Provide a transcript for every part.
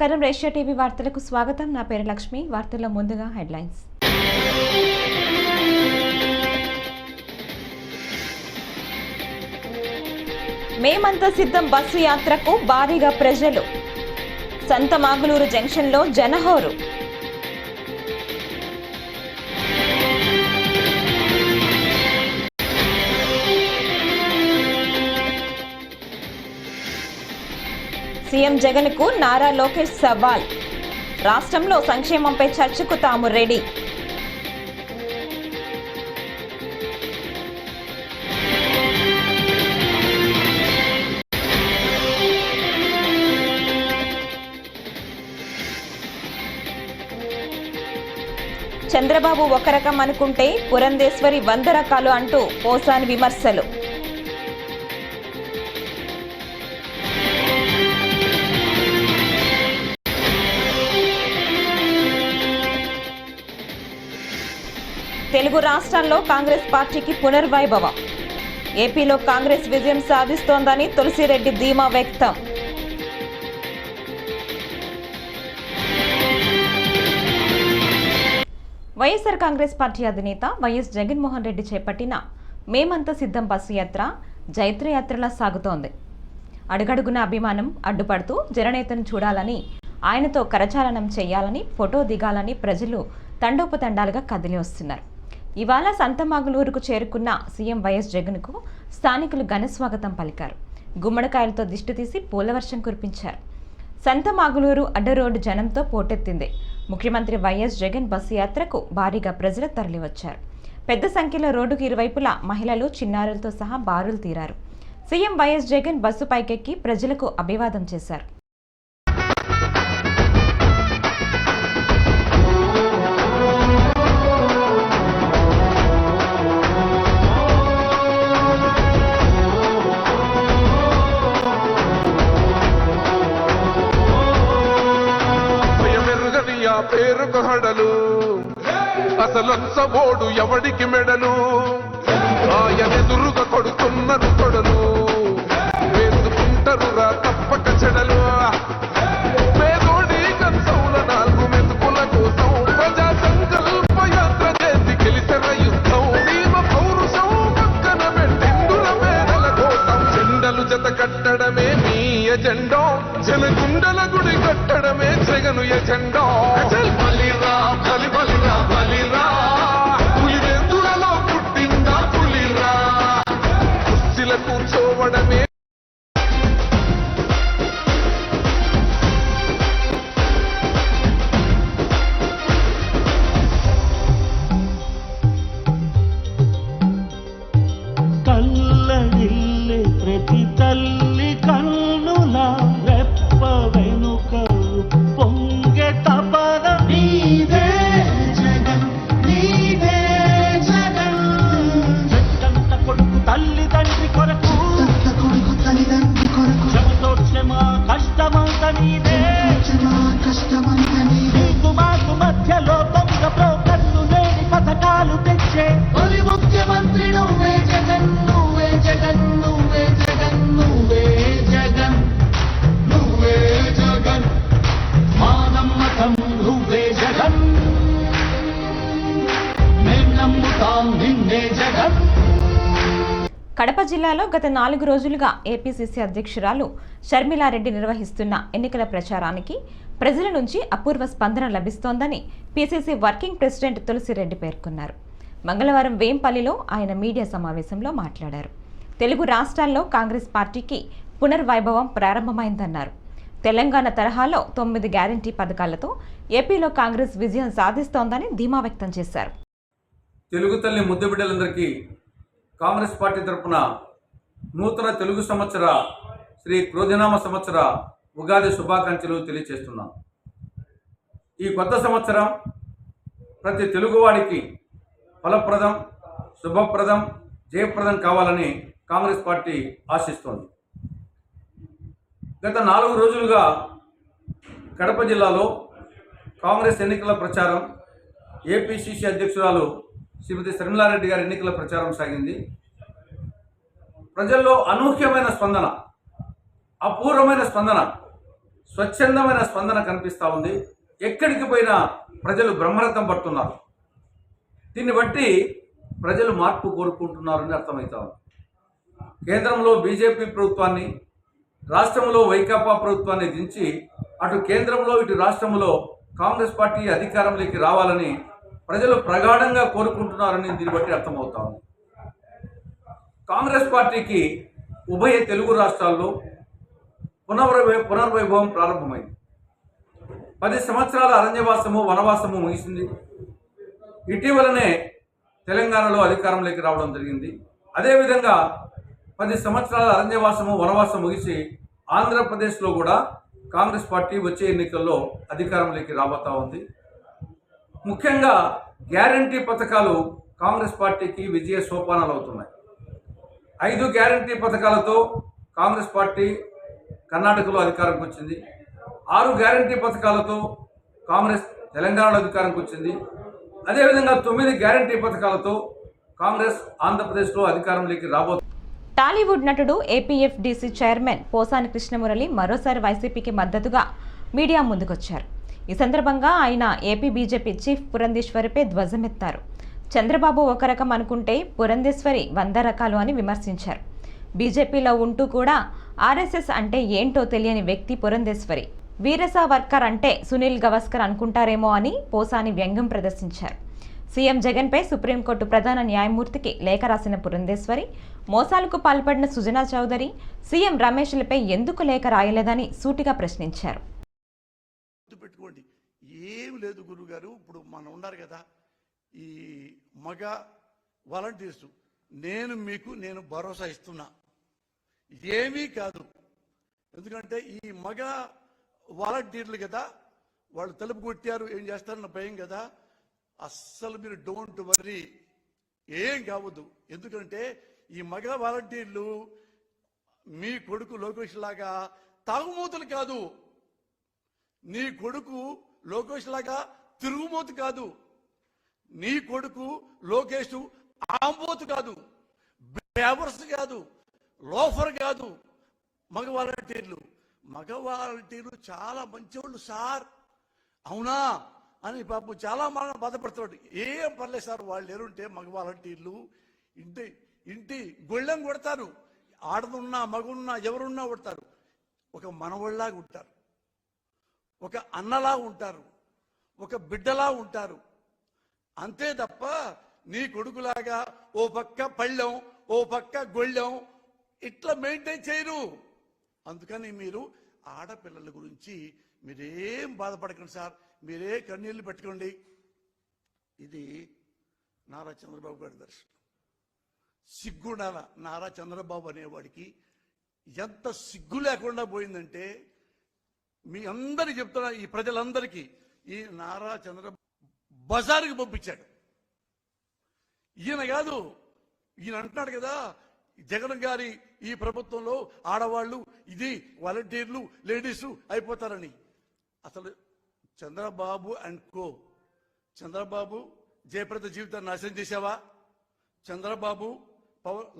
నమస్కారం. రేషియా టీవీ వార్తలకు స్వాగతం. నా పేరు లక్ష్మి. వార్తల్లో ముందుగా హెడ్లైన్స్. మేమంతా సిద్ధం బస్సు యాత్రకు భారీగా ప్రజలు. సంతమాగులూరు జంక్షన్లో జనహోరు. సీఎం జగన్కు నారా లోకేష్ సవాల్. రాష్ట్రంలో సంక్షేమంపై చర్చకు తాము రెడీ. చంద్రబాబు ఒక రకం అనుకుంటే పురంధేశ్వరి 100 రకాలు అంటూ పోసాని విమర్శలు. తెలుగు రాష్ట్రాల్లో కాంగ్రెస్ పార్టీకి పునర్వైభవం. ఏపీలో కాంగ్రెస్ విజయం సాధిస్తోందని తులసిరెడ్డి ధీమా వ్యక్తం. వైఎస్ఆర్ కాంగ్రెస్ పార్టీ అధినేత వైఎస్ జగన్మోహన్ రెడ్డి చేపట్టిన మేమంతా సిద్ధం బస్సు యాత్ర జైత్రయాత్రలా సాగుతోంది. అడుగడుగున అభిమానం అడ్డుపడుతూ జననేతను చూడాలని, ఆయనతో కరచాలనం చేయాలని, ఫోటో దిగాలని ప్రజలు తండోపతండాలుగా కదిలి వస్తున్నారు. ఇవాళ సంతమాగులూరుకు చేరుకున్న సీఎం వైఎస్ జగన్కు స్థానికులు ఘనస్వాగతం పలికారు. గుమ్మడికాయలతో దిష్టి తీసి పూలవర్షం కురిపించారు. సంతమాగులూరు అడ్డరోడ్డు జనంతో పోటెత్తింది. ముఖ్యమంత్రి వైఎస్ జగన్ బస్సు యాత్రకు భారీగా ప్రజలు తరలివచ్చారు. పెద్ద సంఖ్యలో రోడ్డుకు ఇరువైపులా మహిళలు, చిన్నారులతో సహా బారులు తీరారు. సీఎం వైఎస్ జగన్ బస్సు పైకెక్కి ప్రజలకు అభివాదం చేశారు. పేరుకు హడలు అసలంచబోడు ఎవడికి మెడలు, ఆయనెదురుగా కొడుతున్నారు కొడలు, వేసుకుంటారు రా తప్పక చెడలు. పేదోడి కంచౌల 4 మెతుకుల కోసం ప్రజా సంకల్ప యాత్ర చేసి గెలిచిన యుద్ధం. భీమ పౌరుషం పక్కన పెట్టిందుల పేదల కోసం జెండలు జత కట్టడమే మీ ఎజెండా, జనగుండల గుడి కట్టడమే జగను ఎజెండా. బలిరా బలి బలిరా బలిరా, పులివెందులలో పుట్టిందా పులిరా, కుర్చీల కూర్చోవడమే. కళ్ళగిల్లే ప్రతి తల్లి కన్నులా రెప్ప వెనుక పొంగే తపన నీదే జగన్, నీదే జగన్. చెట్టంత కొడుకు తల్లిదండ్రి కొరకు, శ్రమతోక్షమా కష్టమంత నీదే, నీకు మాకు మధ్యలో దొంగ బ్రోకర్లు లేని పథకాలు తెచ్చే తొలి ముఖ్యమంత్రి నువ్వే జగన్, నువ్వే జగన్, నువ్వే జగన్, నువ్వే జగన్, నువ్వే జగన్. మా నమ్మకం నువ్వే జగన్, మేం నమ్ముతాం నిన్నే జగన్. కడప జిల్లాలో గత 4 రోజులుగా ఏపీసీసీ అధ్యక్షురాలు షర్మిలారెడ్డి నిర్వహిస్తున్న ఎన్నికల ప్రచారానికి ప్రజల నుంచి అపూర్వ స్పందన లభిస్తోందని పీసీసీ వర్కింగ్ ప్రెసిడెంట్ తులసిరెడ్డి పేర్కొన్నారు. మంగళవారం వేంపల్లిలో ఆయన మీడియా సమావేశంలో మాట్లాడారు. తెలుగు రాష్ట్రాల్లో కాంగ్రెస్ పార్టీకి పునర్వైభవం ప్రారంభమైందన్నారు. తెలంగాణ తరహాలో 9 గ్యారంటీ పథకాలతో ఏపీలో కాంగ్రెస్ విజయం సాధిస్తోందని ధీమా వ్యక్తం చేశారు. తెలుగు తల్లి ముద్దు బిడ్డలందరికీ కాంగ్రెస్ పార్టీ తరఫున నూతన తెలుగు సంవత్సర శ్రీ క్రోధినామ సంవత్సర ఉగాది శుభాకాంక్షలు తెలియజేస్తున్నాను. ఈ కొత్త సంవత్సరం ప్రతి తెలుగువాడికి ఫలప్రదం, శుభప్రదం, జయప్రదం కావాలని కాంగ్రెస్ పార్టీ ఆశిస్తోంది. గత 4 రోజులుగా కడప జిల్లాలో కాంగ్రెస్ ఎన్నికల ప్రచారం, ఏపీసీసీ అధ్యక్షురాలు శ్రీమతి షర్మిలారెడ్డి గారి ఎన్నికల ప్రచారం సాగింది. ప్రజల్లో అనూహ్యమైన స్పందన, అపూర్వమైన స్పందన. స్వచ్ఛందమైన స్పందన కనిపిస్తూ ఉంది. ఎక్కడికి పోయినా ప్రజలు బ్రహ్మరథం పడుతున్నారు. దీన్ని బట్టి ప్రజలు మార్పు కోరుకుంటున్నారని అర్థమవుతా ఉంది. కేంద్రంలో బీజేపీ ప్రభుత్వాన్ని, రాష్ట్రంలో వైకాపా ప్రభుత్వాన్ని దించి అటు కేంద్రంలో ఇటు రాష్ట్రంలో కాంగ్రెస్ పార్టీ అధికారంలోకి రావాలని ప్రజలు ప్రగాఢంగా కోరుకుంటున్నారని దీన్ని బట్టి అర్థమవుతా ఉంది. కాంగ్రెస్ పార్టీకి ఉభయ తెలుగు రాష్ట్రాల్లో పునర్వైభవం ప్రారంభమైంది. 10 సంవత్సరాల అరణ్యవాసము వనవాసము ముగిసింది. ఇటీవలనే తెలంగాణలో అధికారంలోకి రావడం జరిగింది. అదేవిధంగా 10 సంవత్సరాల అరణ్యవాసము వనవాసం ముగిసి ఆంధ్రప్రదేశ్లో కూడా కాంగ్రెస్ పార్టీ వచ్చే ఎన్నికల్లో అధికారంలోకి రాబోతా ఉంది. ముఖ్యంగా గ్యారంటీ పథకాలు కాంగ్రెస్ పార్టీకి విజయ సోపానాలు అవుతున్నాయి. 5 గ్యారంటీ పథకాలతో కాంగ్రెస్ పార్టీ కర్ణాటకలో అధికారంకి వచ్చింది. 6 గ్యారంటీ పథకాలతో కాంగ్రెస్ తెలంగాణలో అధికారంకి వచ్చింది. అదేవిధంగా 9 గ్యారంటీ పథకాలతో కాంగ్రెస్ ఆంధ్రప్రదేశ్లో అధికారంలోకి రాబోతుంది. టాలీవుడ్ నటుడు ఏపీఎఫ్డీసీ చైర్మన్ పోసాని కృష్ణమురళి మరోసారి వైసీపీకి మద్దతుగా మీడియా ముందుకొచ్చారు. ఈ సందర్భంగా ఆయన ఏపీ బీజేపీ చీఫ్ పురంధేశ్వరిపై ధ్వజమెత్తారు. చంద్రబాబు ఒక రకం అనుకుంటే పురంధేశ్వరి 100 రకాలు అని విమర్శించారు. బీజేపీలో ఉంటూ కూడా ఆర్ఎస్ఎస్ అంటే ఏంటో తెలియని వ్యక్తి పురంధేశ్వరి. వీర సావర్కర్ అంటే సునీల్ గవాస్కర్ అనుకుంటారేమో అని పోసాని వ్యంగ్యం ప్రదర్శించారు. సీఎం జగన్పై సుప్రీంకోర్టు ప్రధాన న్యాయమూర్తికి లేఖ రాసిన పురంధేశ్వరి మోసాలకు పాల్పడిన సుజనా చౌదరి, సీఎం రమేష్లపై ఎందుకు లేఖ రాయలేదని సూటిగా ప్రశ్నించారు. పెట్టుకోండి, ఏం లేదు గురుగారు. ఇప్పుడు మనం ఉన్నారు కదా ఈ మగ వాలంటీర్స్, నేను భరోసా ఇస్తున్నా, ఏమీ కాదు. ఎందుకంటే ఈ మగ వాలంటీర్లు కదా, వాళ్ళు తలుపు కొట్టారు ఏం చేస్తారన్న భయం కదా. అస్సలు మీరు డోంట్ వర్రీ, ఏం కావద్దు. ఎందుకంటే ఈ మగ వాలంటీర్లు మీ కొడుకు లోకేష్ లాగా తాగుమూతలు కాదు, నీ కొడుకు లోకేష్ లాగా తిరుగుమూతు కాదు, నీ కొడుకు లోకేష్ ఆంబోతు కాదు, బేవర్స్ కాదు, లోఫర్ కాదు. మగ వాలంటీర్లు చాలా మంచివాళ్ళు సార్. అవునా అని పాపం చాలా మనం బాధపడుతున్నాడు. ఏం పర్లేదు సార్, వాళ్ళు ఎరుంటే మగ వాలంటీర్లు ఇంటి గొళ్ళెం కొడతారు. ఆడదున్నా మగున్నా ఎవరున్నా కొడతారు. ఒక మనవళ్ళలాగా ఉంటారు, ఒక అన్నలా ఉంటారు, ఒక బిడ్డలా ఉంటారు. అంతే తప్ప నీ కొడుకులాగా ఓ పక్క పళ్ళెం ఓ పక్క గొళ్ళెం ఇట్లా మెయింటైన్ చేయరు. అందుకని మీరు ఆడపిల్లల గురించి మీరేం బాధపడకండి సార్, మీరే కన్నీళ్లు పెట్టుకోండి. ఇది నారా చంద్రబాబు గారి దర్శనం. సిగ్గుండాల నారా చంద్రబాబు అనేవాడికి ఎంత సిగ్గు లేకుండా పోయిందంటే, మీ అందరికి చెప్తున్నా, ఈ ప్రజలందరికీ ఈ నారా చంద్రబాబు బజారుకి పంపించాడు. ఈయన కాదు, ఈయన అంటున్నాడు కదా జగన్ గారి ఈ ప్రభుత్వంలో ఆడవాళ్ళు ఇది వాలంటీర్లు లేడీసు అయిపోతారని. అసలు చంద్రబాబు అండ్ కో, చంద్రబాబు జయప్రద జీవితాన్ని నాశనం చేశావా? చంద్రబాబు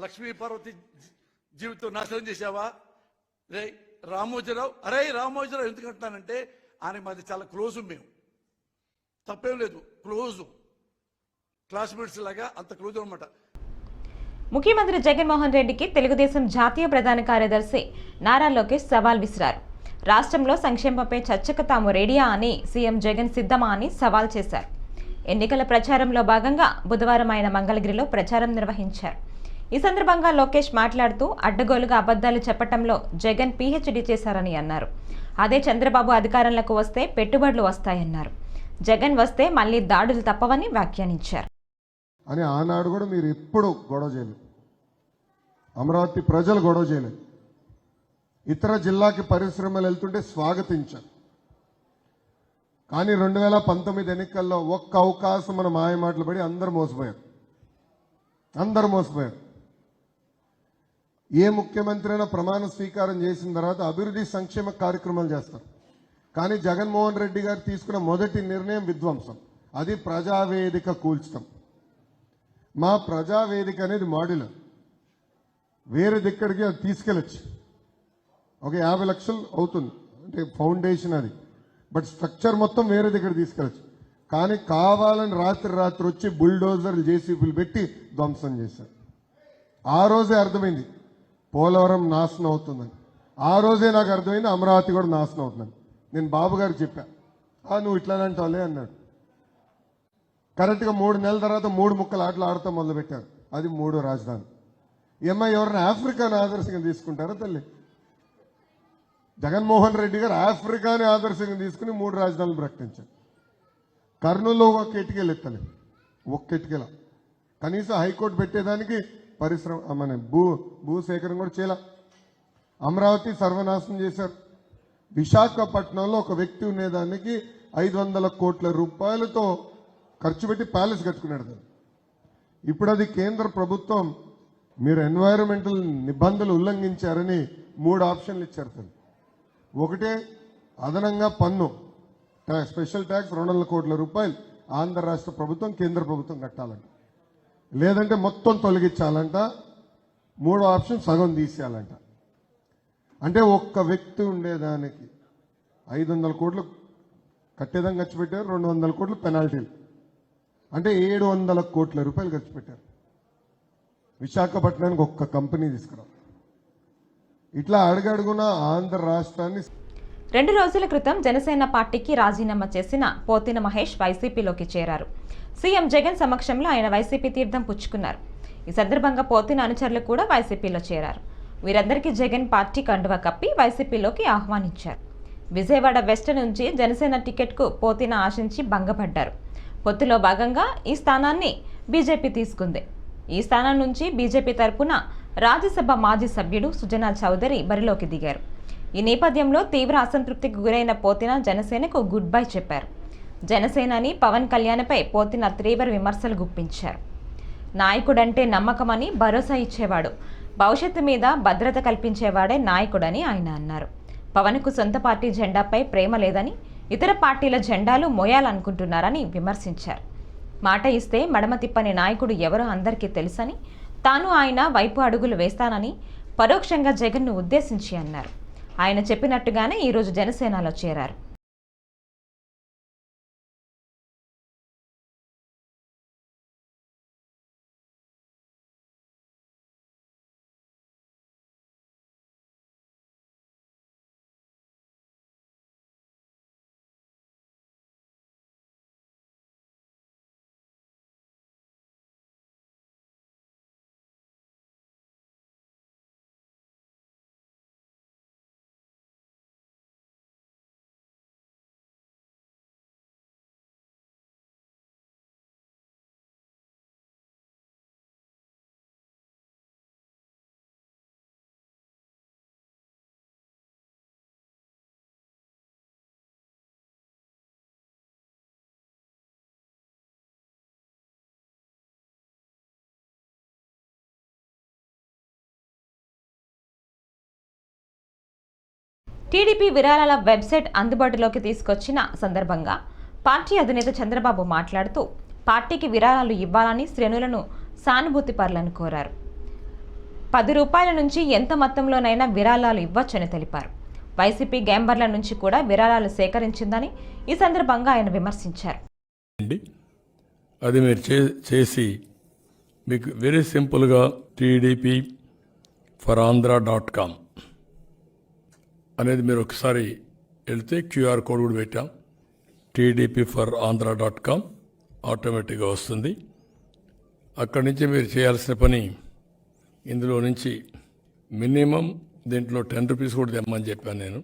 లక్ష్మీ పార్వతి జీవితం నాశనం చేశావా? రే రామోజీరావు, రామోజీరావు ఎందుకు అంటున్నానంటే ఆయన మాది చాలా క్లోజు, మేము తప్పేం లేదు, క్లోజు క్లాస్మేట్స్ లాగా అంత క్లోజ్ అనమాట. ముఖ్యమంత్రి జగన్మోహన్ రెడ్డికి తెలుగుదేశం జాతీయ ప్రధాన కార్యదర్శి నారా లోకేష్ సవాల్ విసిరారు. రాష్ట్రంలో సంక్షేమంపై చర్చకు తాము రెడీయా అని సీఎం జగన్ సిద్ధమా అని సవాల్ చేశారు. ఎన్నికల ప్రచారంలో భాగంగా బుధవారం ఆయన మంగళగిరిలో ప్రచారం నిర్వహించారు. ఈ సందర్భంగా లోకేష్ మాట్లాడుతూ అడ్డగోలుగా అబద్ధాలు చెప్పటంలో జగన్ పీహెచ్డీ చేశారని అన్నారు. అదే చంద్రబాబు అధికారంలోకి వస్తే పెట్టుబడులు వస్తాయన్నారు. జగన్ వస్తే మళ్లీ దాడులు తప్పవని వ్యాఖ్యానించారు. అని ఆనాడు కూడా మీరు ఎప్పుడు గొడవ చేయలేదు, అమరావతి ప్రజలు గొడవ చేయలేదు. ఇతర జిల్లాకి పరిశ్రమలు వెళ్తుంటే స్వాగతించారు. కానీ 2019 ఎన్నికల్లో ఒక్క అవకాశం మన మాయ మాటలు పడి అందరూ మోసపోయారు. ఏ ముఖ్యమంత్రి అయినా ప్రమాణ స్వీకారం చేసిన తర్వాత అభివృద్ధి సంక్షేమ కార్యక్రమాలు చేస్తారు. కానీ జగన్మోహన్ రెడ్డి గారు తీసుకున్న మొదటి నిర్ణయం విధ్వంసం, అది ప్రజావేదిక కూల్చడం. మా ప్రజావేదిక అనేది మాడ్యులర్, వేరే దిక్కడికి అది తీసుకెళ్ళచ్చు. ఒక 50 లక్షలు అవుతుంది అంటే ఫౌండేషన్ అది, బట్ స్ట్రక్చర్ మొత్తం వేరే దగ్గర తీసుకెళ్ళచ్చు. కానీ కావాలని రాత్రి వచ్చి బుల్డోజర్లు జేసీబీలు పెట్టి ధ్వంసం చేశారు. ఆ రోజే అర్థమైంది పోలవరం నాశనం అవుతుందని. ఆ రోజే నాకు అర్థమైంది అమరావతి కూడా నాశనం అవుతుందని. నేను బాబు గారికి చెప్పా, నువ్వు ఇట్లానంటావులే అన్నాడు. కరెక్ట్గా 3 నెలల తర్వాత 3 ముక్కలు ఆటలు ఆడుతూ మొదలుపెట్టారు. అది 3వ రాజధాని. ఎవరిని ఆఫ్రికాను ఆదర్శంగా తీసుకుంటారా తల్లి? జగన్మోహన్ రెడ్డి గారు ఆఫ్రికాని ఆదర్శంగా తీసుకుని 3 రాజధానులు ప్రకటించారు. కర్నూలులో ఒక ఇటుకెళ్ళి ఎత్తలేదు, ఒక్క ఇటుకెల. కనీసం హైకోర్టు పెట్టేదానికి మన భూసేకరణ కూడా చేయాల. అమరావతి సర్వనాశనం చేశారు. విశాఖపట్నంలో ఒక వ్యక్తి ఉండేదానికి 500 కోట్ల రూపాయలతో ఖర్చు పెట్టి ప్యాలెస్ కట్టుకున్నాడు. ఇప్పుడు అది కేంద్ర ప్రభుత్వం మీరు ఎన్వైరన్మెంటల్ నిబంధనలు ఉల్లంఘించారని 3 ఆప్షన్లు ఇచ్చారు. ఒకటే అదనంగా పన్ను స్పెషల్ ట్యాక్స్ 200 కోట్ల రూపాయలు ఆంధ్ర రాష్ట్ర ప్రభుత్వం కేంద్ర ప్రభుత్వం కట్టాలంట, లేదంటే మొత్తం తొలగించాలంట, 3వ ఆప్షన్ సగం తీసేయాలంట. అంటే ఒక్క వ్యక్తి ఉండేదానికి 500 కోట్లు కట్టేదాన్ని ఖర్చు పెట్టారు, 200 కోట్లు పెనాల్టీలు, అంటే 700 కోట్ల రూపాయలు ఖర్చు పెట్టారు విశాఖపట్నానికి ఒక్క కంపెనీ తీసుకురా. ఇట్లా అడుగడుగున ఆంధ్ర రాష్ట్రాన్ని 2 రోజుల క్రితం జనసేన పార్టీకి రాజీనామా చేసిన పోతిన మహేష్ వైసీపీలోకి చేరారు. సీఎం జగన్ సమక్షంలో ఆయన వైసీపీ తీర్థం పుచ్చుకున్నారు. ఈ సందర్భంగా పోతిన అనుచరులు కూడా వైసీపీలో చేరారు. వీరందరికీ జగన్ పార్టీ కండువా కప్పి వైసీపీలోకి ఆహ్వానించారు. విజయవాడ వెస్ట్ నుంచి జనసేన టికెట్కు పోతిన ఆశించి భంగపడ్డారు. పొత్తులో భాగంగా ఈ స్థానాన్ని బీజేపీ తీసుకుంది. ఈ స్థానం నుంచి బీజేపీ తరపున రాజ్యసభ మాజీ సభ్యుడు సుజనా చౌదరి బరిలోకి దిగారు. ఈ నేపథ్యంలో తీవ్ర అసంతృప్తికి గురైన పోతిన జనసేనకు గుడ్ బై చెప్పారు. జనసేనాని పవన్ కళ్యాణ్పై పోతిన తీవ్ర విమర్శలు గుప్పించారు. నాయకుడంటే నమ్మకమని భరోసా ఇచ్చేవాడు, భవిష్యత్తు మీద భద్రత కల్పించేవాడే నాయకుడని ఆయన అన్నారు. పవన్కు సొంత పార్టీ జెండాపై ప్రేమ లేదని, ఇతర పార్టీల జెండాలు మోయాలనుకుంటున్నారని విమర్శించారు. మాట ఇస్తే మడమ తిప్పని నాయకుడు ఎవరో అందరికీ తెలుసని, తాను ఆయన వైపు అడుగులు వేస్తానని పరోక్షంగా జగన్ను ఉద్దేశించి అన్నారు. ఆయన చెప్పినట్టుగానే ఈరోజు జనసేనలో చేరారు. టీడీపీ విరాళాల వెబ్సైట్ అందుబాటులోకి తీసుకొచ్చిన సందర్భంగా పార్టీ అధినేత చంద్రబాబు మాట్లాడుతూ పార్టీకి విరాళాలు ఇవ్వాలని శ్రేణులను సానుభూతి పరులను కోరారు. 10 రూపాయల నుంచి ఎంత మొత్తంలోనైనా విరాళాలు ఇవ్వొచ్చని తెలిపారు. వైసీపీ గ్యాంబర్ల నుంచి కూడా విరాళాలు సేకరించిందని ఈ సందర్భంగా ఆయన విమర్శించారు. అది మీరు చేసి మీకు వెరీ సింపుల్గా TDP4Andhra.com అనేది మీరు ఒకసారి వెళ్తే QR కోడ్ కూడా పెట్టాం. TDP4Andhra.com ఆటోమేటిక్గా వస్తుంది. అక్కడి నుంచి మీరు చేయాల్సిన పని ఇందులో నుంచి మినిమం దీంట్లో 10 రూపీస్ కూడా తెమ్మని చెప్పాను నేను.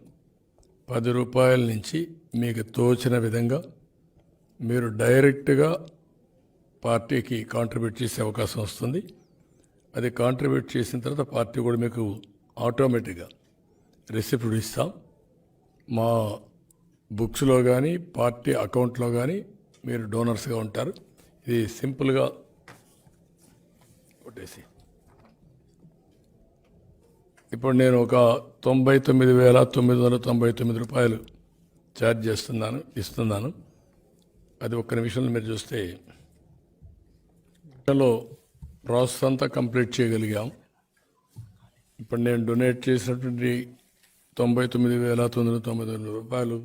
10 రూపాయల నుంచి మీకు తోచిన విధంగా మీరు డైరెక్ట్గా పార్టీకి కాంట్రిబ్యూట్ చేసే అవకాశం వస్తుంది. అది కాంట్రిబ్యూట్ చేసిన తర్వాత పార్టీ కూడా మీకు ఆటోమేటిక్గా రిసిప్ట్ ఇస్తాం. మా బుక్స్లో కానీ పార్టీ అకౌంట్లో కానీ మీరు డోనర్స్గా ఉంటారు. ఇది సింపుల్గా కొట్టేసి ఇప్పుడు నేను ఒక 99,999 రూపాయలు ఛార్జ్ ఇస్తున్నాను. అది ఒక్క నిమిషంలో మీరు చూస్తే ప్రాసెస్ అంతా కంప్లీట్ చేయగలిగాం. ఇప్పుడు నేను డొనేట్ చేసినటువంటి 99,999 రూపాయలు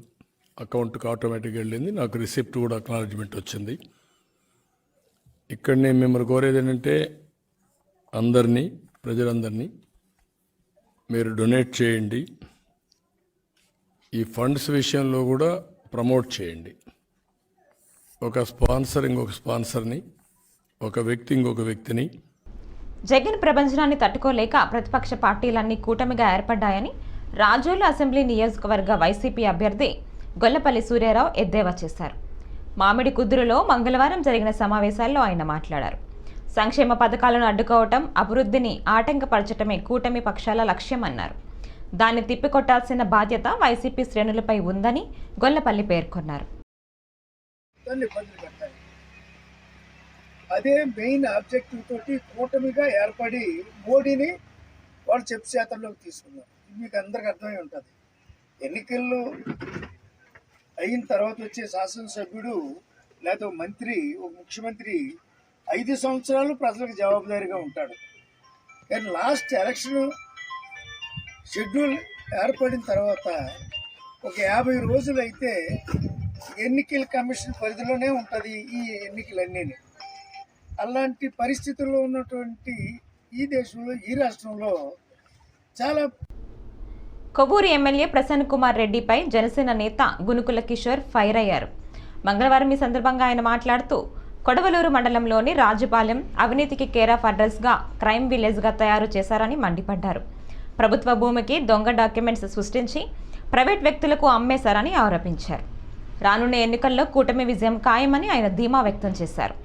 అకౌంట్కి ఆటోమేటిక్గా వెళ్ళింది. నాకు రిసిప్ట్ కూడా అక్నాలజ్మెంట్ వచ్చింది. ఇక్కడ నేను మిమ్మల్ని కోరేది ఏంటంటే అందరినీ, ప్రజలందరినీ మీరు డొనేట్ చేయండి. ఈ ఫండ్స్ విషయంలో కూడా ప్రమోట్ చేయండి. ఒక స్పాన్సర్ ఇంకొక స్పాన్సర్ని, ఒక వ్యక్తి ఇంకొక వ్యక్తిని. జగన్ ప్రభంజనాన్ని తట్టుకోలేక ప్రతిపక్ష పార్టీలన్నీ కూటమిగా ఏర్పడ్డాయని రాజోలు అసెంబ్లీ నియోజకవర్గ వైసీపీ అభ్యర్థి గొల్లపల్లి సూర్యారావు ఎద్దేవా చేశారు. మామిడి కుదురులో మంగళవారం జరిగిన సమావేశాల్లో ఆయన మాట్లాడారు. సంక్షేమ పథకాలను అడ్డుకోవటం, అభివృద్ధిని ఆటంకపరచటమే కూటమి పక్షాల లక్ష్యమన్నారు. దాన్ని తిప్పికొట్టాల్సిన బాధ్యత వైసీపీ శ్రేణులపై ఉందని గొల్లపల్లి పేర్కొన్నారు. అదే మెయిన్ ఆబ్జెక్టివ్ తోటి కూటమిగా ఏర్పడి మోడీని వాళ్ళు చెప్పు చేతల్లోకి తీసుకున్నారు. మీకు అందరికి అర్థమై ఉంటుంది. ఎన్నికల్లో అయిన తర్వాత వచ్చే శాసనసభ్యుడు లేదా మంత్రి, ఒక ముఖ్యమంత్రి 5 సంవత్సరాలు ప్రజలకు జవాబుదారీగా ఉంటాడు. కానీ లాస్ట్ ఎలక్షన్ షెడ్యూల్ ఏర్పడిన తర్వాత ఒక 50 రోజులు అయితే ఎన్నికల కమిషన్ పరిధిలోనే ఉంటుంది ఈ ఎన్నికలన్నీ. అలాంటి పరిస్థితుల్లో ఉన్నటువంటి ఈ దేశంలో, ఈ రాష్ట్రంలో చాలా కొవ్వూరు ఎమ్మెల్యే ప్రసన్న కుమార్ రెడ్డిపై జనసేన నేత గునుకుల కిషోర్ ఫైర్ అయ్యారు. మంగళవారం ఈ సందర్భంగా ఆయన మాట్లాడుతూ కొడవలూరు మండలంలోని రాజుపాలెం అవినీతికి కేర్ ఆఫ్ అడ్రస్గా క్రైమ్ విలేజ్గా తయారు చేశారని మండిపడ్డారు. ప్రభుత్వ భూమికి దొంగ డాక్యుమెంట్స్ సృష్టించి ప్రైవేట్ వ్యక్తులకు అమ్మేశారని ఆరోపించారు. రానున్న ఎన్నికల్లో కూటమి విజయం ఖాయమని ఆయన ధీమా వ్యక్తం చేశారు.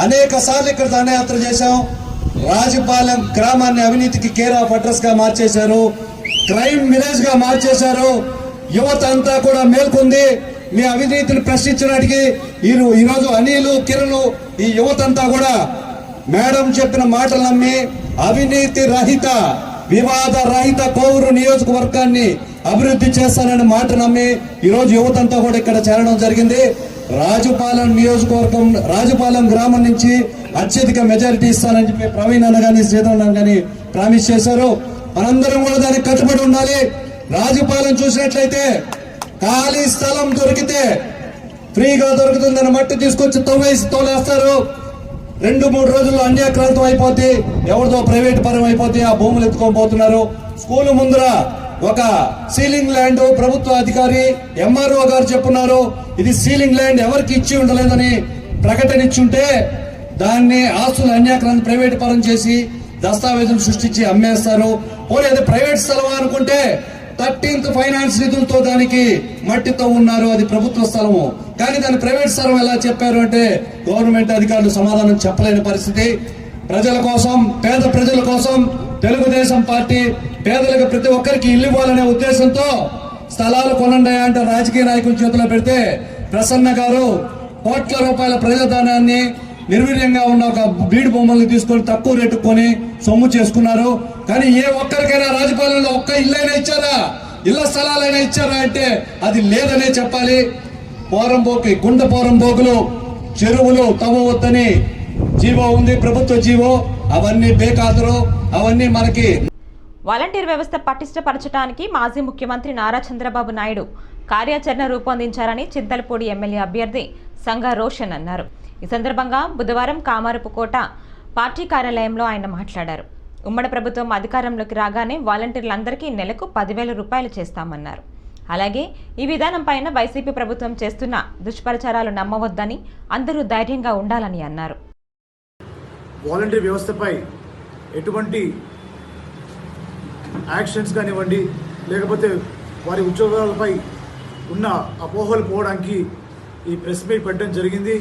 అనేక సార్లు ఇక్కడ దండయాత్ర చేశాం. రాజుపాలెం గ్రామాన్ని అవినీతికి కేర్ ఆఫ్ అడ్రస్ గా మార్చేశారు, క్రైమ్ విలేజ్ గా మార్చేశారు. యువత అంతా కూడా మేల్కొంది. మీ అవినీతిని ప్రశ్నించడానికి ఈరోజు అనిలు, కిరణ్, ఈ యువత అంతా కూడా మేడం చెప్పిన మాటలు నమ్మి అవినీతి రహిత, వివాద రహిత కోవూరు నియోజకవర్గాన్ని అభివృద్ధి చేస్తానని మాట నమ్మి ఈరోజు యువత అంతా కూడా ఇక్కడ చేరడం జరిగింది. రాజుపాలెం నియోజకవర్గం, రాజుపాలెం గ్రామం నుంచి అత్యధిక మెజారిటీ ఇస్తానని చెప్పి ప్రవీణ్ అన్న కానీ, శ్రీధర్ అన్న కానీ ప్రామిస్ చేశారు. మనందరం కూడా దానికి కట్టుబడి ఉండాలి. రాజుపాలెం చూసినట్లయితే ఖాళీ స్థలం దొరికితే ఫ్రీగా దొరుకుతుందని మట్టి తీసుకొచ్చి తోలేస్తారు. 2-3 రోజుల్లో అన్యాక్రాంతం అయిపోతే, ఎవరిదో ప్రైవేట్ పరం అయిపోతే ఆ భూములు ఎత్తుకొని పోతున్నారు. స్కూల్ ముందర ఒక సీలింగ్ ల్యాండ్ ప్రభుత్వ అధికారి ఎంఆర్ఓ గారు చెప్పున్నారు, ఇది సీలింగ్ ల్యాండ్ ఎవరికి ఇచ్చి ఉండలేదని ప్రకటన ఇచ్చుంటే దాన్ని ఆస్తులు అన్యాక్రాంతం ప్రైవేట్ పరం చేసి దస్తావేజులు సృష్టించి అమ్మేస్తారు. పోనీ అది ప్రైవేట్ స్థలం అనుకుంటే 13th ఫైనాన్స్ నిధులతో దానికి మట్టితో ఉన్నారు, అది ప్రభుత్వ స్థలము. కానీ దాన్ని ప్రైవేట్ స్థలం ఎలా చెప్పారు అంటే గవర్నమెంట్ అధికారులు సమాధానం చెప్పలేని పరిస్థితి. ప్రజల కోసం, పేద ప్రజల కోసం తెలుగుదేశం పార్టీ పేదలకు ప్రతి ఒక్కరికి ఇల్లు ఇవ్వాలనే ఉద్దేశంతో స్థలాలు కొనండి అంటే రాజకీయ నాయకుల చేతిలో పెడితే ప్రసన్న గారు కోట్ల రూపాయల ప్రజాధనాన్ని నిర్వీర్యంగా ఉన్న ఒక బీడు బొమ్మల్ని తీసుకొని తక్కువ రేటు కొని సొమ్ము చేసుకున్నారు. కానీ ఏ ఒక్కరికైనా రాజపాలెంలో ఒక్క ఇల్లైనా ఇచ్చారా, ఇళ్ల స్థలాలైనా ఇచ్చారా అంటే అది లేదనే చెప్పాలి. పోరంబోకి గుండె పోరంబోకులు చెరువులు తవ్వవద్దని జీవో ఉంది, ప్రభుత్వ జీవో, అవన్నీ బేఖాతరు, అవన్నీ మనకి. వాలంటీర్ వ్యవస్థ పటిష్టపరచడానికి మాజీ ముఖ్యమంత్రి నారా చంద్రబాబు నాయుడు కార్యాచరణ రూపొందించారని చింతలపూడి ఎమ్మెల్యే అభ్యర్థి సంగా రోషన్ అన్నారు. ఈ సందర్భంగా బుధవారం కామారపుకోట పార్టీ కార్యాలయంలో ఆయన మాట్లాడారు. ఉమ్మడి ప్రభుత్వం అధికారంలోకి రాగానే వాలంటీర్లందరికీ నెలకు 10,000 రూపాయలు చేస్తామన్నారు. అలాగే ఈ విధానం పైన వైసీపీ ప్రభుత్వం చేస్తున్న దుష్ప్రచారాలు నమ్మవద్దని, అందరూ ధైర్యంగా ఉండాలని అన్నారు. వాలంటీర్ వ్యవస్థపై ఎటువంటి యాక్షన్స్ కానివ్వండి, లేకపోతే వారి ఉద్యోగాలపై ఉన్న అపోహలు పోవడానికి ఈ ప్రెస్ మీట్ పెట్టడం జరిగింది.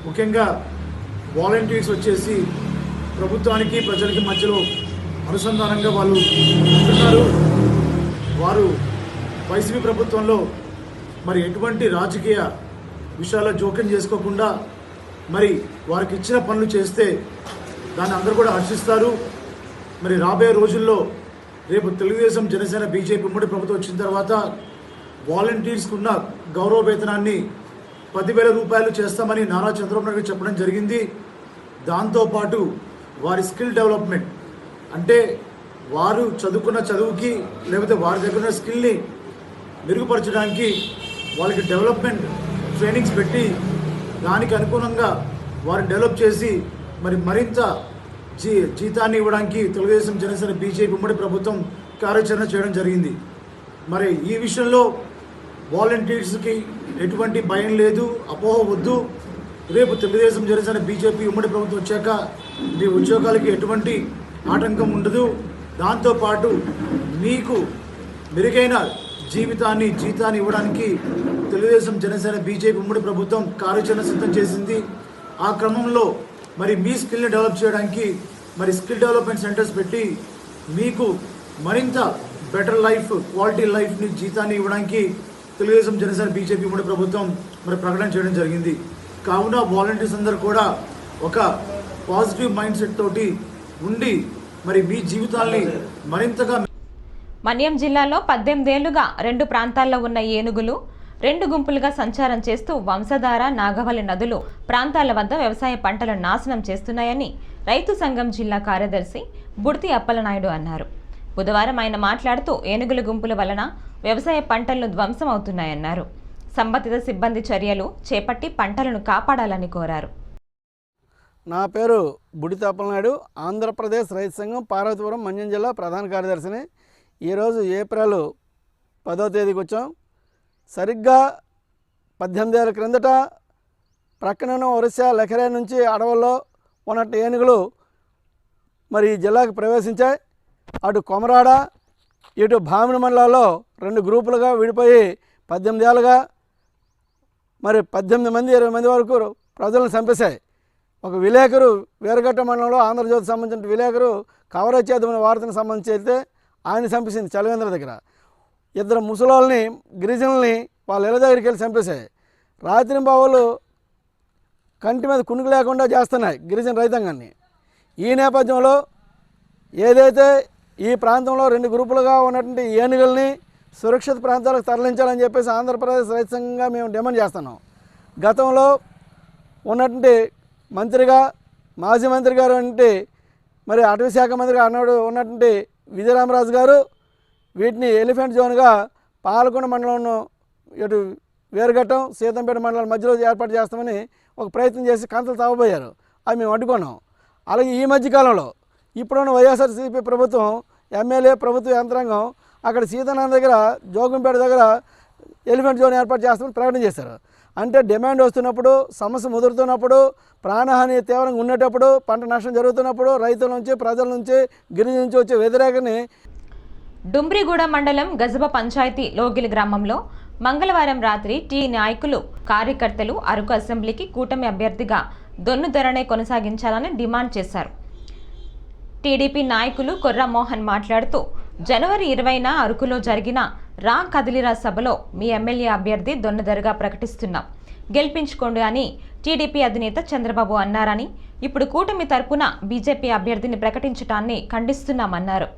ముఖ్యంగా వాలంటీర్స్ వచ్చేసి ప్రభుత్వానికి ప్రజలకి మధ్యలో అనుసంధానంగా వాళ్ళు ఉంటున్నారు. వారు వైసీపీ ప్రభుత్వంలో మరి ఎటువంటి రాజకీయ విషయాల్లో జోక్యం చేసుకోకుండా మరి వారికి ఇచ్చిన పనులు చేస్తే దాన్ని అందరూ కూడా హర్షిస్తారు. మరి రాబోయే రోజుల్లో రేపు తెలుగుదేశం, జనసేన, బీజేపీ ఉమ్మడి ప్రభుత్వం వచ్చిన తర్వాత వాలంటీర్స్కి ఉన్న గౌరవ వేతనాన్ని 10,000 రూపాయలు చేస్తామని నారా చంద్రబాబు నాయుడు చెప్పడం జరిగింది. దాంతోపాటు వారి స్కిల్ డెవలప్మెంట్ అంటే వారు చదువుకున్న చదువుకి లేకపోతే వారి దగ్గర ఉన్న స్కిల్ని మెరుగుపరచడానికి వాళ్ళకి డెవలప్మెంట్ ట్రైనింగ్స్ పెట్టి దానికి అనుగుణంగా వారిని డెవలప్ చేసి మరింత జీతాన్ని ఇవ్వడానికి తెలుగుదేశం జనసేన బీజేపీ ఉమ్మడి ప్రభుత్వం కార్యాచరణ చేయడం జరిగింది. ఈ విషయంలో వాలంటీర్స్కి ఎటువంటి భయం లేదు, అపోహ వద్దు. రేపు తెలుగుదేశం జనసేన బీజేపీ ఉమ్మడి ప్రభుత్వం వచ్చాక మీ ఉద్యోగాలకి ఎటువంటి ఆటంకం ఉండదు. దాంతోపాటు మీకు మెరుగైన జీతాన్ని ఇవ్వడానికి తెలుగుదేశం జనసేన బీజేపీ ఉమ్మడి ప్రభుత్వం కార్యాచరణ సిద్ధం చేసింది. ఆ క్రమంలో మీ స్కిల్ని డెవలప్ చేయడానికి స్కిల్ డెవలప్మెంట్ సెంటర్స్ పెట్టి మీకు మరింత బెటర్ లైఫ్, క్వాలిటీ లైఫ్ని జీతాన్ని ఇవ్వడానికి తెలుగుదేశం జనసేన బీజేపీ ఉమ్మడి ప్రభుత్వం ప్రకటన చేయడం జరిగింది. కావున వాలంటీర్స్ అందరూ కూడా ఒక పాజిటివ్ మైండ్ సెట్ తోటి ఉండి మీ జీవితాల్ని మరింతగా. మన్యం జిల్లాలో 18 ఏళ్లుగా 2 ప్రాంతాల్లో ఉన్న ఏనుగులు 2 గుంపులుగా సంచారం చేస్తూ వంశధార, నాగవల్లి నదులు ప్రాంతాల వద్ద వ్యవసాయ పంటలను నాశనం చేస్తున్నాయని రైతు సంఘం జిల్లా కార్యదర్శి బుర్తి అప్పలనాయుడు అన్నారు. బుధవారం ఆయన మాట్లాడుతూ ఏనుగుల గుంపుల వలన వ్యవసాయ పంటలను ధ్వంసం అవుతున్నాయన్నారు. సంబంధిత సిబ్బంది చర్యలు చేపట్టి పంటలను కాపాడాలని కోరారు. నా పేరు బుడితి అప్పలనాయుడు, ఆంధ్రప్రదేశ్ రైతు సంఘం పార్వతీపురం మన్యం జిల్లా ప్రధాన కార్యదర్శిని. ఈరోజు ఏప్రిల్ 10వ తేదీకి వచ్చాం. సరిగ్గా 18 ఏళ్ళ క్రిందట ప్రక్కన ఒరిస్సా లెఖరే నుంచి అడవుల్లో ఉన్నట్టు ఏనుగులు ఈ జిల్లాకు ప్రవేశించాయి. అటు కొమరాడ, ఇటు భామిని మండలాల్లో 2 గ్రూపులుగా విడిపోయి 18 ఏళ్ళుగా 18 మంది 20 మంది వరకు ప్రజలను చంపేశాయి. ఒక విలేకరు వీరఘట్ట మండలంలో ఆంధ్రజ్యోతి సంబంధించిన విలేకరు కవరేజ్ చేద్దామని వార్తను సంబంధించి అయితే ఆయన చంపేసింది చలవేంద్ర దగ్గర. 2 ముసలోళ్ళని, గిరిజనుల్ని వాళ్ళ ఇళ్ళ దగ్గరికి వెళ్ళి చంపేశాయి. రాత్రింబావులు కంటి మీద కునుకు లేకుండా చేస్తున్నాయి గిరిజన రైతాంగాన్ని. ఈ నేపథ్యంలో ఏదైతే ఈ ప్రాంతంలో 2 గ్రూపులుగా ఉన్నటువంటి ఏనుగుల్ని సురక్షిత ప్రాంతాలకు తరలించాలని చెప్పేసి ఆంధ్రప్రదేశ్ రైతు సంఘంగా మేము డిమాండ్ చేస్తున్నాం. గతంలో ఉన్నటువంటి మంత్రిగా, మాజీ మంత్రి గారు అంటే అటవీ శాఖ మంత్రిగా అన్నాడు ఉన్నటువంటి విజయరామరాజు గారు వీటిని ఎలిఫెంట్ జోన్గా పాలకొండ మండలంలో ఇటు వీరఘట్టం, సీతంపేట మండలాల మధ్యలో ఏర్పాటు చేస్తామని ఒక ప్రయత్నం చేసి కంతలు తావబోయారు. అవి మేము అడ్డుకున్నాం. అలాగే ఈ మధ్యకాలంలో ఇప్పుడున్న వైఎస్ఆర్సీపీ ప్రభుత్వం, ఎమ్మెల్యే, ప్రభుత్వ యంత్రాంగం అక్కడ సీతారాం దగ్గర, జోగంపేట దగ్గర ఎలిఫెంట్ జోన్ ఏర్పాటు చేస్తామని ప్రకటన చేశారు. అంటే డిమాండ్ వస్తున్నప్పుడు, సమస్య ముదురుతున్నప్పుడు, ప్రాణహాని తీవ్రంగా ఉండేటప్పుడు, పంట నష్టం జరుగుతున్నప్పుడు రైతుల నుంచి, ప్రజల నుంచి, గిరిజన నుంచి వచ్చే వ్యతిరేకని. డుమ్రిగూడ మండలం గజబ పంచాయతీ లోగిలి గ్రామంలో మంగళవారం రాత్రి టీ నాయకులు, కార్యకర్తలు అరకు అసెంబ్లీకి కూటమి అభ్యర్థిగా దొన్ను ధరణే కొనసాగించాలని డిమాండ్ చేశారు. టీడీపీ నాయకులు కొర్ర మోహన్ మాట్లాడుతూ జనవరి 20న అరకులో జరిగిన రా కదిలిరా సభలో మీ ఎమ్మెల్యే అభ్యర్థి దొన్నదరగా ప్రకటిస్తున్నాం, గెలిపించుకోండి అని టీడీపీ అధినేత చంద్రబాబు అన్నారని, ఇప్పుడు కూటమి తరపున బీజేపీ అభ్యర్థిని ప్రకటించడాన్ని ఖండిస్తున్నామన్నారు.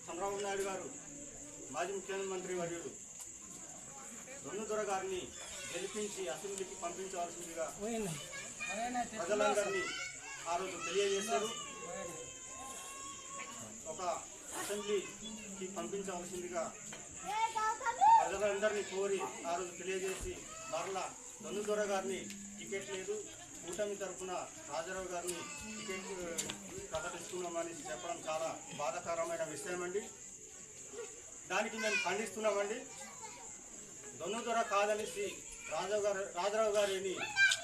చంద్రబాబు నాయుడు గారు, మాజీ ముఖ్యమంత్రి వర్యులు దొన్నదొర గారిని గెలిపించి అసెంబ్లీకి పంపించవలసిందిగా ప్రజలందరినీ ఆ రోజు తెలియజేశారు. ఒక అసెంబ్లీకి పంపించవలసిందిగా ప్రజలందరినీ కోరి ఆ రోజు తెలియజేసి మరలా దొన్నదొర గారిని టికెట్ లేదు, కూటమి తరఫున రాజారావు గారిని టికెట్ ప్రకటిస్తున్నామని చెప్పడం చాలా బాధాకరమైన విషయం అండి. దానికి మేము ఖండిస్తున్నామండి. దొన్నదొర కాదనేసి రాజారావు గారిని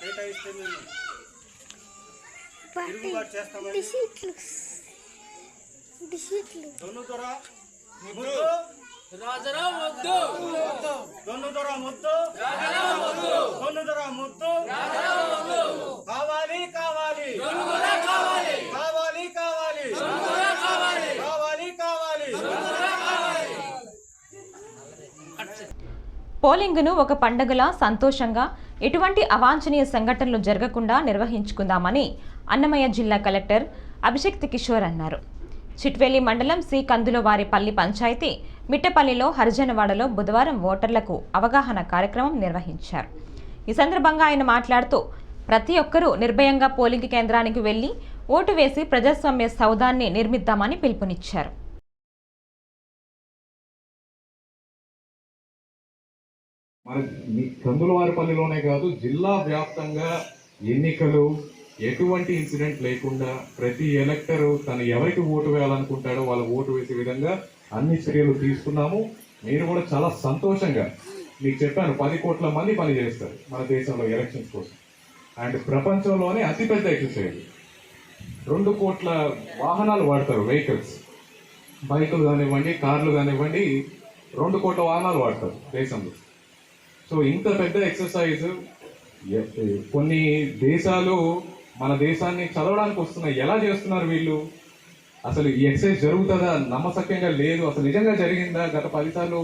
కేటాయిస్తే మేము తిరుగుబాటు చేస్తామని. దొన్నదొర ముద్దు, రాజారావు ముద్దు, దొన్నదొర ముద్దు, దొన్నదొర ముద్దు, కావాలి కావాలి కావాలి కావాలి కావాలి కావాలి. పోలింగ్ను ఒక పండుగలా సంతోషంగా, ఎటువంటి అవాంఛనీయ సంఘటనలు జరగకుండా నిర్వహించుకుందామని అన్నమయ్య జిల్లా కలెక్టర్ అభిషేక్ కిషోర్ అన్నారు. చిట్వేలి మండలం సి కందులవారిపల్లి పంచాయతీ మిట్టపల్లిలో హరిజనవాడలో బుధవారం ఓటర్లకు అవగాహన కార్యక్రమం నిర్వహించారు. ఈ సందర్భంగా ఆయన మాట్లాడుతూ ప్రతి ఒక్కరూ నిర్భయంగా పోలింగ్ కేంద్రానికి వెళ్లి ఓటు వేసి ప్రజాస్వామ్య సౌధాన్ని నిర్మిద్దామని పిలుపునిచ్చారు. మన కందులవారిపల్లిలోనే కాదు, జిల్లా వ్యాప్తంగా ఎన్నికలు ఎటువంటి ఇన్సిడెంట్ లేకుండా ప్రతి ఎలక్టరు తను ఎవరికి ఓటు వేయాలనుకుంటాడో వాళ్ళ ఓటు వేసే విధంగా అన్ని చర్యలు తీసుకున్నాము. మీరు కూడా చాలా సంతోషంగా, మీకు చెప్పాను 10 కోట్ల మంది పని చేస్తారు మన దేశంలో ఎలక్షన్స్ కోసం. అండ్ ప్రపంచంలోనే అతిపెద్ద ఎక్సర్సైజ్. 2 కోట్ల వాహనాలు వాడతారు, వెహికల్స్, బైకులు కానివ్వండి, కార్లు కానివ్వండి, 2 కోట్ల వాహనాలు వాడతారు దేశంలో. సో ఇంత పెద్ద ఎక్సర్సైజ్ కొన్ని దేశాలు మన దేశాన్ని చదవడానికి వస్తున్నాయి. ఎలా చేస్తున్నారు వీళ్ళు? అసలు ఈ ఎక్సర్సైజ్ జరుగుతుందా? నమ్మశక్యంగా లేదు. అసలు నిజంగా జరిగిందా? గత 10 సార్లు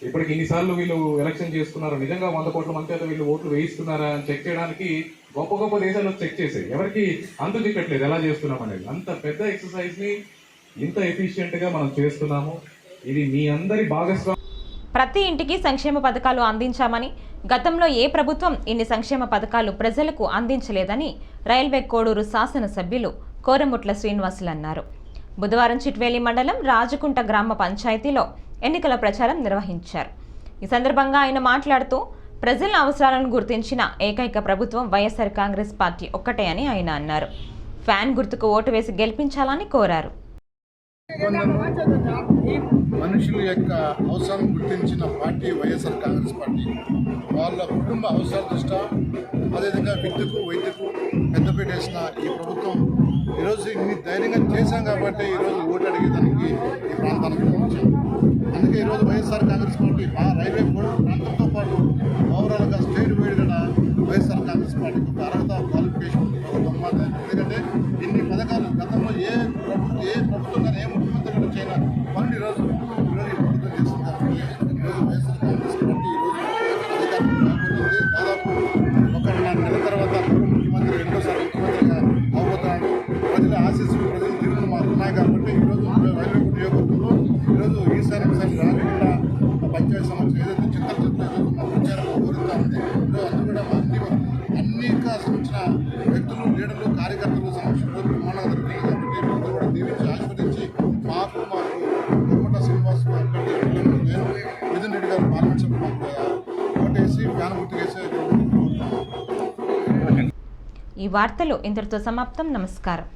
ఇప్పటికి ఇన్నిసార్లు వీళ్ళు ఎలక్షన్ చేసుకున్నారు, నిజంగా 100 కోట్ల మంది చేత వీళ్ళు ఓట్లు వేయిస్తున్నారా అని చెక్ చేయడానికి గొప్ప గొప్ప దేశాలు చెక్ చేసాయి. ఎవరికి అంతు చిక్కట్లేదు ఎలా చేస్తున్నాం అనేది. అంత పెద్ద ఎక్సర్సైజ్ ని ఇంత ఎఫిషియెంట్ గా మనం చేస్తున్నాము. ఇది మీ అందరి భాగస్వామ్యం. ప్రతి ఇంటికి సంక్షేమ పథకాలు అందించామని, గతంలో ఏ ప్రభుత్వం ఇన్ని సంక్షేమ పథకాలు ప్రజలకు అందించలేదని రైల్వే కోడూరు శాసనసభ్యులు కోరముట్ల శ్రీనివాసులు అన్నారు. బుధవారం చిట్వేలి మండలం రాజకుంట గ్రామ పంచాయతీలో ఎన్నికల ప్రచారం నిర్వహించారు. ఈ సందర్భంగా ఆయన మాట్లాడుతూ ప్రజల అవసరాలను గుర్తించిన ఏకైక ప్రభుత్వం వైఎస్ఆర్ కాంగ్రెస్ పార్టీ ఒక్కటే అని ఆయన అన్నారు. ఫ్యాన్ గుర్తుకు ఓటు వేసి గెలిపించాలని కోరారు. మనుషుల యొక్క అవసరాలను గుర్తించిన పార్టీ వైఎస్ఆర్ కాంగ్రెస్ పార్టీ. వాళ్ళ కుటుంబ అవసరాల దృష్ట్యా అదేవిధంగా విద్యకు వైద్యకు పెద్దపీట వేసిన ఈ ప్రభుత్వం ఈరోజు ఇన్ని ధైర్యంగా చేశాం కాబట్టి ఈరోజు ఓటు అడిగేదానికి ఈ ప్రాంతానికి వచ్చాం. అందుకే ఈరోజు వైఎస్ఆర్ కాంగ్రెస్ పార్టీ మా రైల్వే ప్రాంతంతో పాటు ఓవరాల్గా స్టేట్ వైడ్ కూడా వైఎస్ఆర్ కాంగ్రెస్ పార్టీకి ఒక అర్హత క్వాలిఫికేషన్ ప్రభుత్వం మాత్రం. ఎందుకంటే ఇన్ని పథకాలు గతంలో ఏ ప్రభుత్వం కానీ ఏ ముఖ్యమంత్రి కూడా చేయన పనులు ఈరోజు ఈ ప్రభుత్వం చేస్తుంది. కాబట్టి ఈరోజు వైఎస్ఆర్ కాంగ్రెస్ పార్టీ ఈరోజు అధికారంలో రాబోతుంది. దాదాపు 1.5 నెలల తర్వాత ముఖ్యమంత్రి రెండోసారి ముఖ్యమంత్రిగా అవబోతున్నాడు. ప్రజల ఆశీస్సులు, ప్రజల దీవెనలు మాకు ఉన్నాయి కాబట్టి ఈరోజు రైల్వే నియోజకవర్గంలో ఈరోజు ఈసారి రాజకీయ పంచాయతీ సమస్య ఏదైతే చిత్తూరు మా ప్రచారం కోరుతూ ఉంది. ఈరోజు అందరూ కూడా అన్ని సంబంధించిన వ్యక్తులు, లీడర్లు, కార్యకర్తలు సమక్షంలో బ్రహ్మాండంగా జరిగింది. కాబట్టి అందరూ కూడా దీవించి ఆశీర్వదించి మాకు కోరముట్ల శ్రీనివాస్ నేను మిథున్ రెడ్డి గారు పార్లమెంట్ సభ్యులు ఓటేసి ఫ్యాన్ గుర్తుకేసి. ఈ వార్తలు ఇంతటితో సమాప్తం. నమస్కారం.